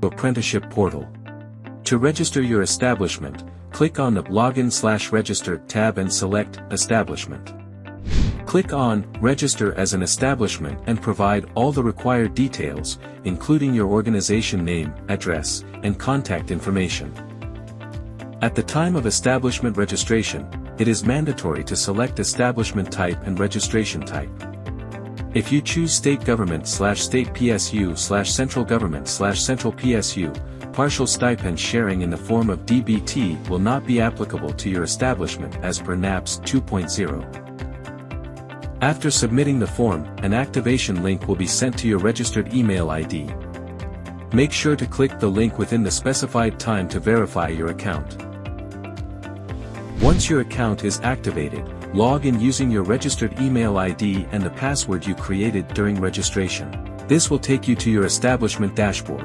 Apprenticeship portal. To register your establishment, click on the Login/Register tab and select Establishment. Click on Register as an establishment and provide all the required details, including your organization name, address, and contact information. At the time of establishment registration, it is mandatory to select establishment type and registration type. If you choose state government/state PSU/central government/central PSU, partial stipend sharing in the form of DBT will not be applicable to your establishment as per NAPS 2.0. After submitting the form, an activation link will be sent to your registered email ID. Make sure to click the link within the specified time to verify your account. Once your account is activated, log in using your registered email ID and the password you created during registration. This will take you to your establishment dashboard.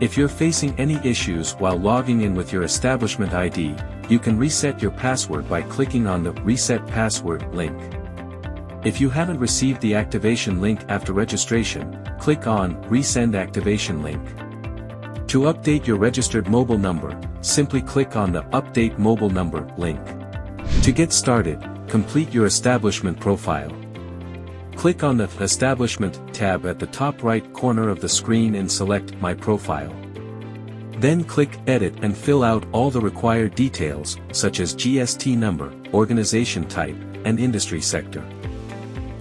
If you're facing any issues while logging in with your establishment ID, you can reset your password by clicking on the Reset Password link. If you haven't received the activation link after registration, click on Resend Activation Link. To update your registered mobile number, simply click on the Update Mobile Number link. To get started, complete your establishment profile. Click on the Establishment tab at the top right corner of the screen and select My Profile. Then click Edit and fill out all the required details, such as GST number, organization type, and industry sector.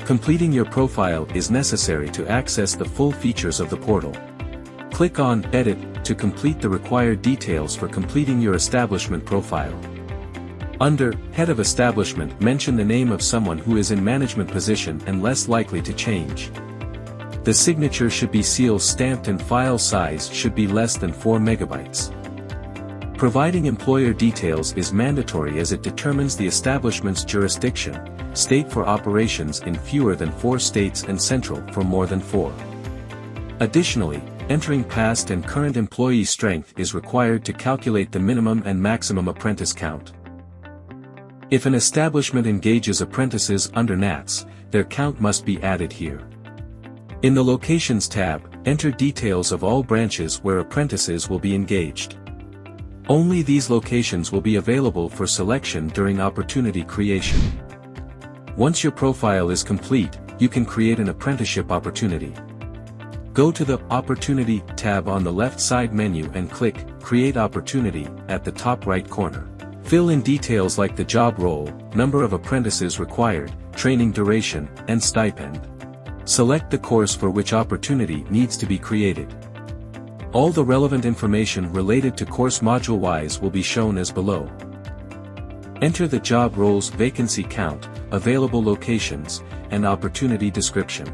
Completing your profile is necessary to access the full features of the portal. Click on Edit to complete the required details for completing your establishment profile. Under Head of Establishment, mention the name of someone who is in management position and less likely to change. The signature should be seal stamped and file size should be less than 4 megabytes. Providing employer details is mandatory as it determines the establishment's jurisdiction, state for operations in fewer than 4 states and central for more than 4. Additionally, entering past and current employee strength is required to calculate the minimum and maximum apprentice count. If an establishment engages apprentices under NATS, their count must be added here. In the Locations tab, enter details of all branches where apprentices will be engaged. Only these locations will be available for selection during opportunity creation. Once your profile is complete, you can create an apprenticeship opportunity. Go to the Opportunity tab on the left side menu and click Create Opportunity at the top right corner. Fill in details like the job role, number of apprentices required, training duration, and stipend. Select the course for which opportunity needs to be created. All the relevant information related to course module-wise will be shown as below. Enter the job role's vacancy count, available locations, and opportunity description.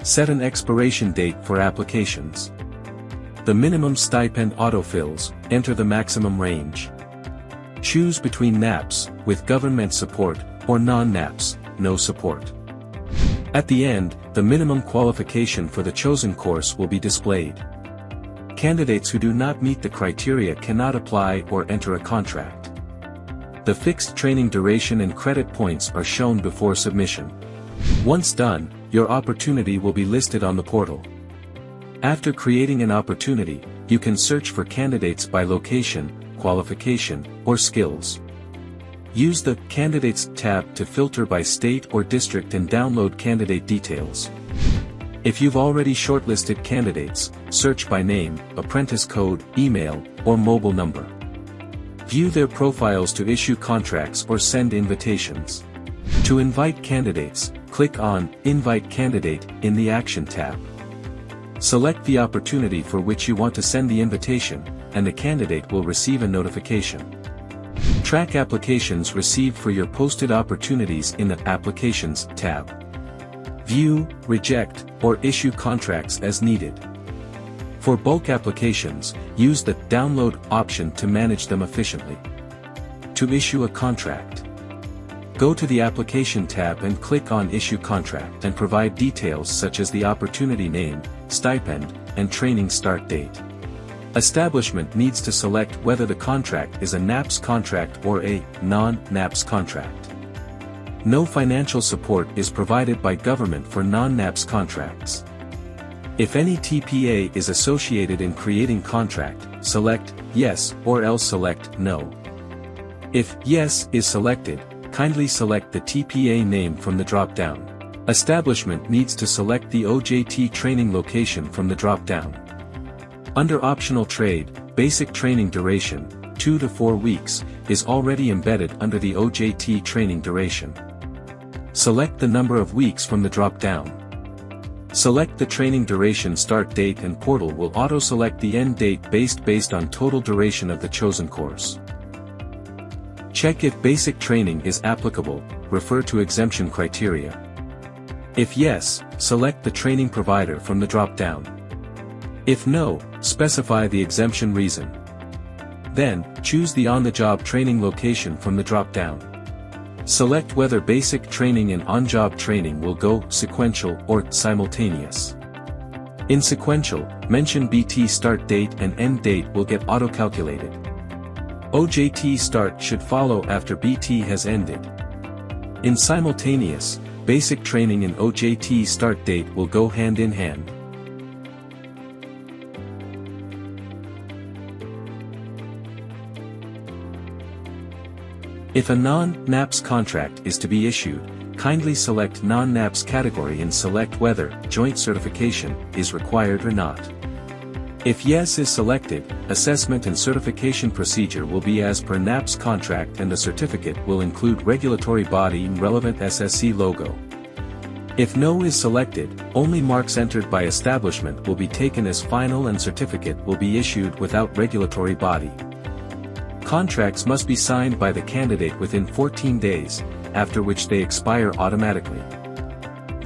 Set an expiration date for applications. The minimum stipend autofills, enter the maximum range. Choose between NAPS, with government support, or non-NAPS, no support. At the end, the minimum qualification for the chosen course will be displayed. Candidates who do not meet the criteria cannot apply or enter a contract. The fixed training duration and credit points are shown before submission. Once done, your opportunity will be listed on the portal. After creating an opportunity, you can search for candidates by location, qualification, or skills. Use the Candidates tab to filter by state or district and download candidate details. If you've already shortlisted candidates, search by name, apprentice code, email, or mobile number. View their profiles to issue contracts or send invitations. To invite candidates, click on Invite Candidate in the Action tab. Select the opportunity for which you want to send the invitation, and the candidate will receive a notification. Track applications received for your posted opportunities in the Applications tab. View, reject, or issue contracts as needed. For bulk applications, use the Download option to manage them efficiently. To issue a contract, go to the Application tab and click on Issue Contract and provide details such as the opportunity name, stipend, and training start date. Establishment needs to select whether the contract is a NAPS contract or a non-NAPS contract. No financial support is provided by government for non-NAPS contracts. If any TPA is associated in creating contract, select Yes or else select No. If Yes is selected, kindly select the TPA name from the drop-down. Establishment needs to select the OJT training location from the drop-down. Under Optional Trade, Basic Training Duration, 2 to 4 weeks, is already embedded under the OJT training duration. Select the number of weeks from the drop-down. Select the training duration start date and portal will auto-select the end date based on total duration of the chosen course. Check if basic training is applicable, refer to exemption criteria. If yes, select the training provider from the drop-down. If no, specify the exemption reason. Then, choose the on-the-job training location from the drop-down. Select whether basic training and on-job training will go sequential or simultaneous. In sequential, mention BT start date and end date will get auto-calculated. OJT start should follow after BT has ended. In simultaneous, basic training and OJT start date will go hand in hand. If a non-NAPS contract is to be issued, kindly select non-NAPS category and select whether joint certification is required or not. If yes is selected, assessment and certification procedure will be as per NAPS contract and the certificate will include regulatory body and relevant SSC logo. If no is selected, only marks entered by establishment will be taken as final and certificate will be issued without regulatory body. Contracts must be signed by the candidate within 14 days, after which they expire automatically.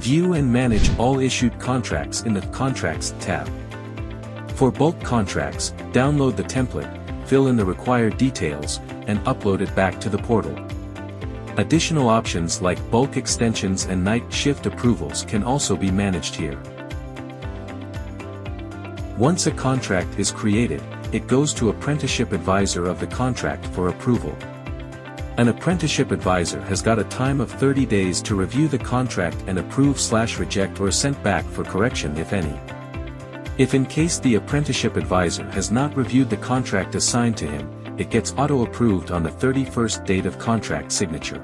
View and manage all issued contracts in the Contracts tab. For bulk contracts, download the template, fill in the required details, and upload it back to the portal. Additional options like bulk extensions and night shift approvals can also be managed here. Once a contract is created, it goes to Apprenticeship Advisor of the contract for approval. An Apprenticeship Advisor has got a time of 30 days to review the contract and approve/reject or sent back for correction if any. If in case the Apprenticeship Advisor has not reviewed the contract assigned to him, it gets auto-approved on the 31st date of contract signature.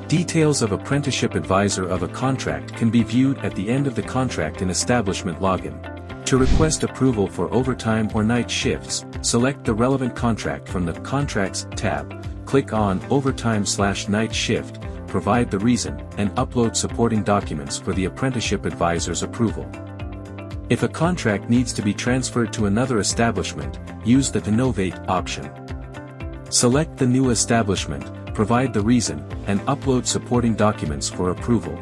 Details of Apprenticeship Advisor of a contract can be viewed at the end of the contract in Establishment Login. To request approval for overtime or night shifts, select the relevant contract from the Contracts tab, click on Overtime/Night Shift, provide the reason, and upload supporting documents for the Apprenticeship Advisor's approval. If a contract needs to be transferred to another establishment, use the Innovate option. Select the new establishment, provide the reason, and upload supporting documents for approval.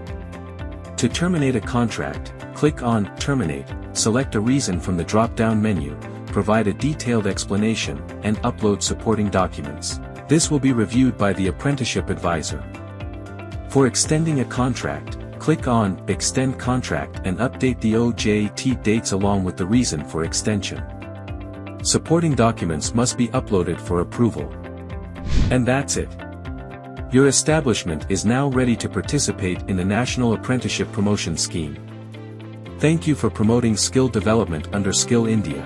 To terminate a contract, click on Terminate, select a reason from the drop-down menu, provide a detailed explanation, and upload supporting documents. This will be reviewed by the Apprenticeship Advisor. For extending a contract, click on Extend Contract and update the OJT dates along with the reason for extension. Supporting documents must be uploaded for approval. And that's it. Your establishment is now ready to participate in the National Apprenticeship Promotion Scheme. Thank you for promoting skill development under Skill India.